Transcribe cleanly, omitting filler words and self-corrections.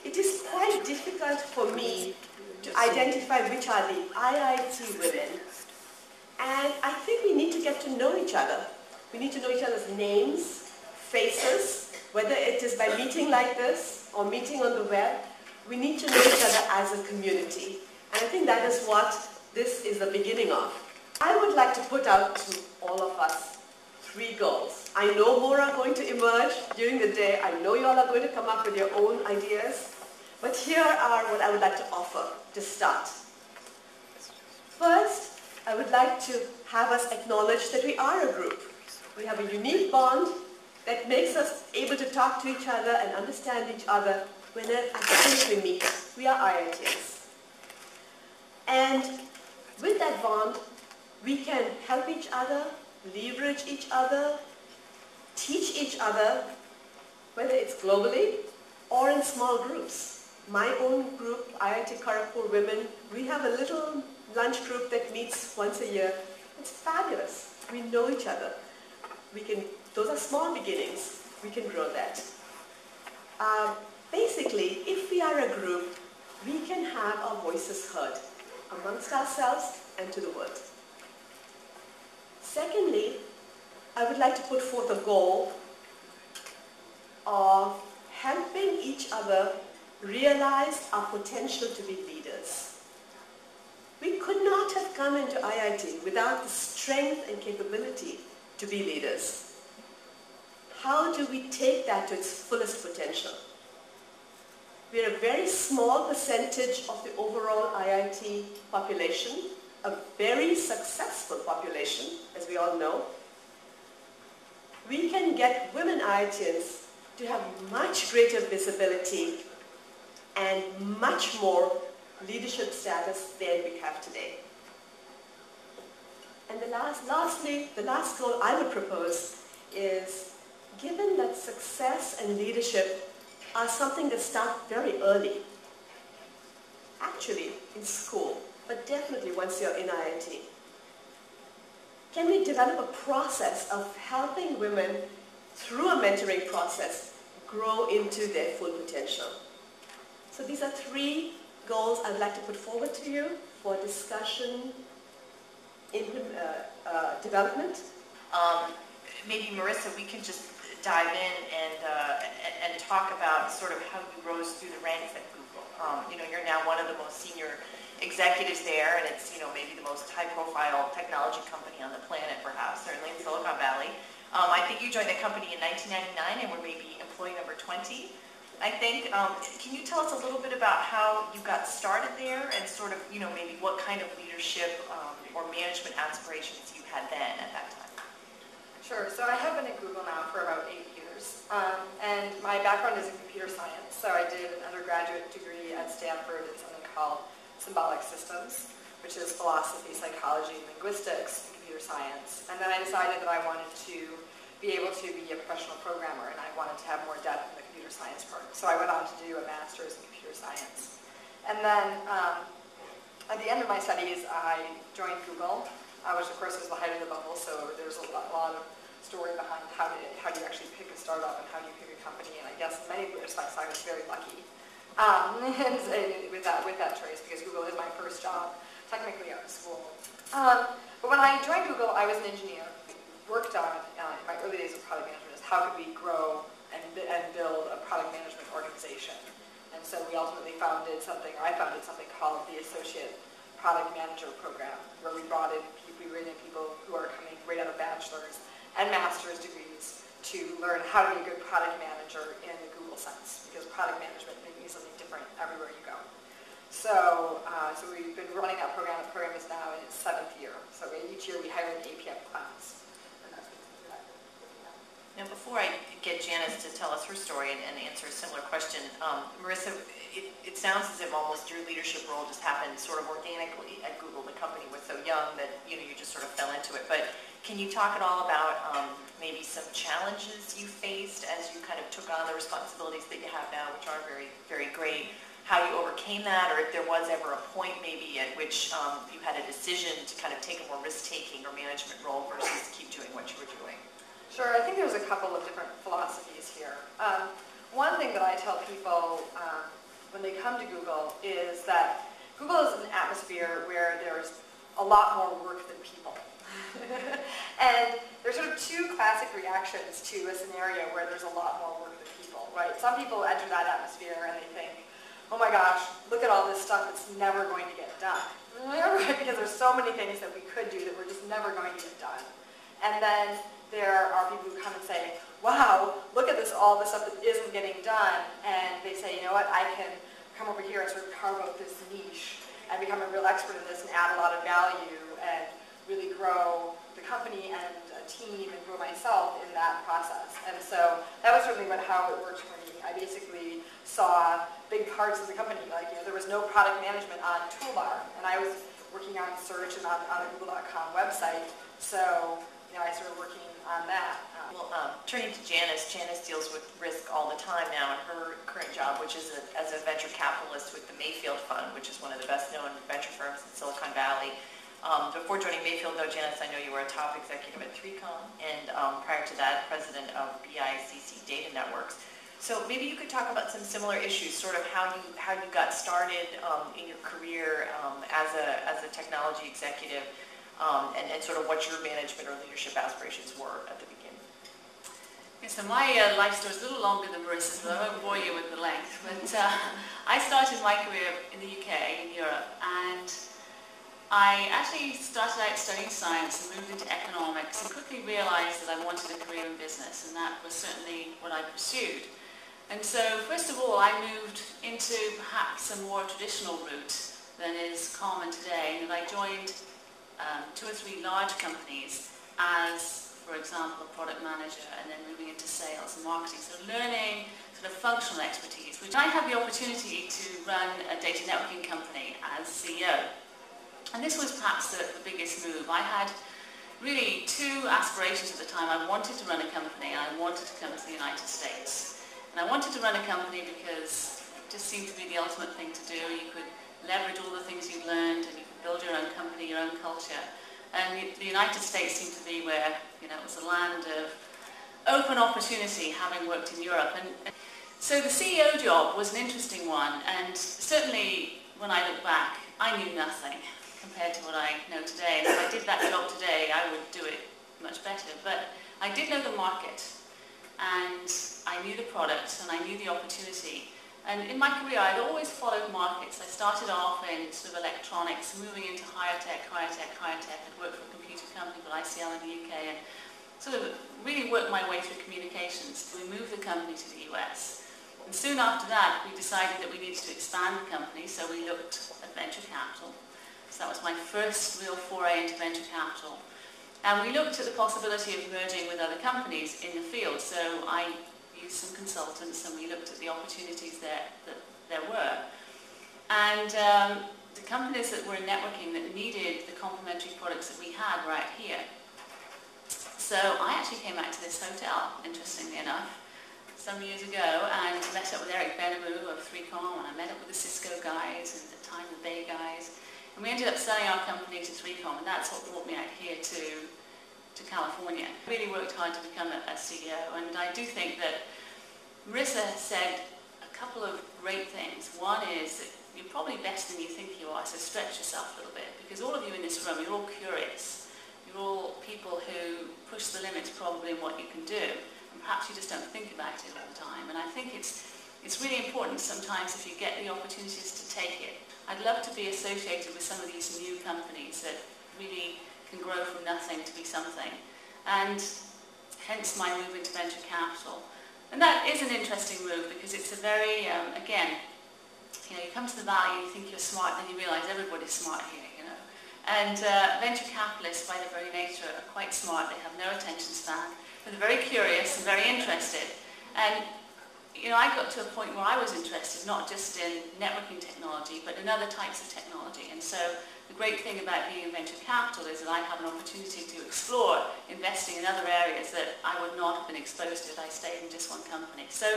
it is quite difficult for me to identify which are the IIT women. And I think we need to get to know each other. We need to know each other's names, faces, whether it is by meeting like this or meeting on the web. We need to know each other as a community. And I think that is what this is the beginning of. I would like to put out to all of us 3 goals. I know more are going to emerge during the day. I know you all are going to come up with your own ideas. But here are what I would like to offer to start. First, I would like to have us acknowledge that we are a group. We have a unique bond that makes us able to talk to each other and understand each other whenever we meet. We are IITians. And with that bond, we can help each other, leverage each other, teach each other, whether it's globally or in small groups. My own group, IIT Kharagpur Women, we have a little lunch group that meets once a year. It's fabulous. We know each other. Those are small beginnings. We can grow that. Basically, if we are a group, we can have our voices heard amongst ourselves and to the world. Secondly, I would like to put forth a goal of helping each other realize our potential to be leaders. We could not have come into IIT without the strength and capability to be leaders. How do we take that to its fullest potential? We are a very small percentage of the overall IIT population, a very successful population, as we all know. We can get women IITians to have much greater visibility and much more leadership status than we have today. And lastly, the last goal I would propose is, given that success and leadership are something that start very early, actually in school, but definitely once you're in IIT, can we develop a process of helping women through a mentoring process grow into their full potential? So these are 3 goals I'd like to put forward to you for discussion, development. Maybe Marissa, we can just dive in and talk about sort of how you rose through the ranks at Google. You're now one of the most senior executives there, and it's maybe the most high-profile technology company on the planet, perhaps, certainly in Silicon Valley. I think you joined the company in 1999 and were maybe employee number 20. I think, can you tell us a little bit about how you got started there and sort of, maybe what kind of leadership or management aspirations you had then at that time? Sure. So I have been at Google now for about 8 years. And my background is in computer science. So I did an undergraduate degree at Stanford in something called symbolic systems, which is philosophy, psychology, linguistics, and computer science. And then I decided that I wanted to be able to be a professional programmer, and I wanted to have more depth in the computer science part. So I went on to do a master's in computer science. And then at the end of my studies, I joined Google, which of course was the height of the bubble, so there's a lot of story behind how do you actually pick a startup and how do you pick a company, and I guess in many respects I was very lucky with that choice, because Google is my first job, technically out of school. But when I joined Google, I was an engineer. Worked on, in my early days of product management, is how could we grow and build a product management organization. And so we ultimately I founded something called the Associate Product Manager Program, where we brought in people who are coming right out of bachelor's and master's degrees to learn how to be a good product manager in the Google sense, because product management means something different everywhere you go. So we've been running that program. The program is now in its 7th year. So each year we hire an APM class. Now, before I get Janice to tell us her story and answer a similar question, Marissa, it sounds as if almost your leadership role just happened sort of organically at Google. The company was so young that you just sort of fell into it. But can you talk at all about maybe some challenges you faced as you kind of took on the responsibilities that you have now, which are very, very great? How you overcame that, or if there was ever a point maybe at which you had a decision to kind of take a more risk-taking or management role versus keep doing what you were doing? Sure, I think there's a couple of different philosophies here. One thing that I tell people when they come to Google is that Google is an atmosphere where there's a lot more work than people. And there's sort of two classic reactions to a scenario where there's a lot more work than people, right? Some people enter that atmosphere and they think, oh my gosh, look at all this stuff that's never going to get done. Right? Because there's so many things that we could do that we're just never going to get done. And then there are people who come and say, wow, look at this, all this stuff that isn't getting done. And they say, you know what, I can come over here and sort of carve out this niche and become a real expert in this and add a lot of value and really grow the company and a team and grow myself in that process. And so that was certainly how it worked for me. I basically saw big parts of the company, like there was no product management on Toolbar, and I was working on search and on the Google.com website, so I started working on that. Turning to Janice, Janice deals with risk all the time now in her current job, which is as a venture capitalist with the Mayfield Fund, which is one of the best-known venture firms in Silicon Valley. Before joining Mayfield, though, Janice, I know you were a top executive at 3Com, and prior to that, president of BICC Data Networks. So maybe you could talk about some similar issues, sort of how you got started in your career as a technology executive, and sort of what your management or leadership aspirations were at the beginning. Yeah, so my life story is a little longer than Marissa's, but I won't bore you with the length. But I started my career in the UK, in Europe, and I actually started out studying science and moved into economics and quickly realized that I wanted a career in business, and that was certainly what I pursued. And so, first of all, I moved into perhaps a more traditional route than is common today, and I joined 2 or 3 large companies as, for example, a product manager, and then moving into sales and marketing. So learning sort of functional expertise, which I had the opportunity to run a data networking company as CEO. And this was perhaps the biggest move. I had really 2 aspirations at the time. I wanted to run a company, and I wanted to come to the United States. And I wanted to run a company because it just seemed to be the ultimate thing to do. You could leverage all the things you've learned, and you could build your own company, your own culture. And the United States seemed to be where, it was a land of open opportunity, having worked in Europe. And so the CEO job was an interesting one, and certainly when I look back, I knew nothing compared to what I know today. And if I did that job today, I would do it much better. But I did know the market, and I knew the product, and I knew the opportunity. And in my career, I'd always followed markets. I started off in sort of electronics, moving into higher tech. I'd worked for a computer company called ICL in the UK, and sort of really worked my way through communications. We moved the company to the US. And soon after that, we decided that we needed to expand the company, so we looked at venture capital. So that was my first real foray into venture capital. And we looked at the possibility of merging with other companies in the field. So I used some consultants, and we looked at the opportunities that there were. And the companies that were in networking that needed the complementary products that we had were out here. So I actually came out to this hotel, interestingly enough, some years ago, and met up with Eric Benamou of 3Com, and I met up with the Cisco guys, and at the time the Bay guys. And we ended up selling our company to 3Com, and that's what brought me out here to California. I really worked hard to become a CEO, and I do think that Marissa said a couple of great things. One is that you're probably better than you think you are, so stretch yourself a little bit, because all of you in this room, you're all curious. You're all people who push the limits probably in what you can do, and perhaps you just don't think about it all the time. And I think it's really important sometimes if you get the opportunities to take it. I'd love to be associated with some of these new companies that really can grow from nothing to be something, and hence my move into venture capital. And that is an interesting move because it's a very, again, you come to the Valley and you think you're smart, then you realize everybody's smart here, And venture capitalists, by their very nature, are quite smart. They have no attention span. They're very curious and very interested. And I got to a point where I was interested not just in networking technology, but in other types of technology. And so the great thing about being in venture capital is that I have an opportunity to explore investing in other areas that I would not have been exposed to if I stayed in just one company. So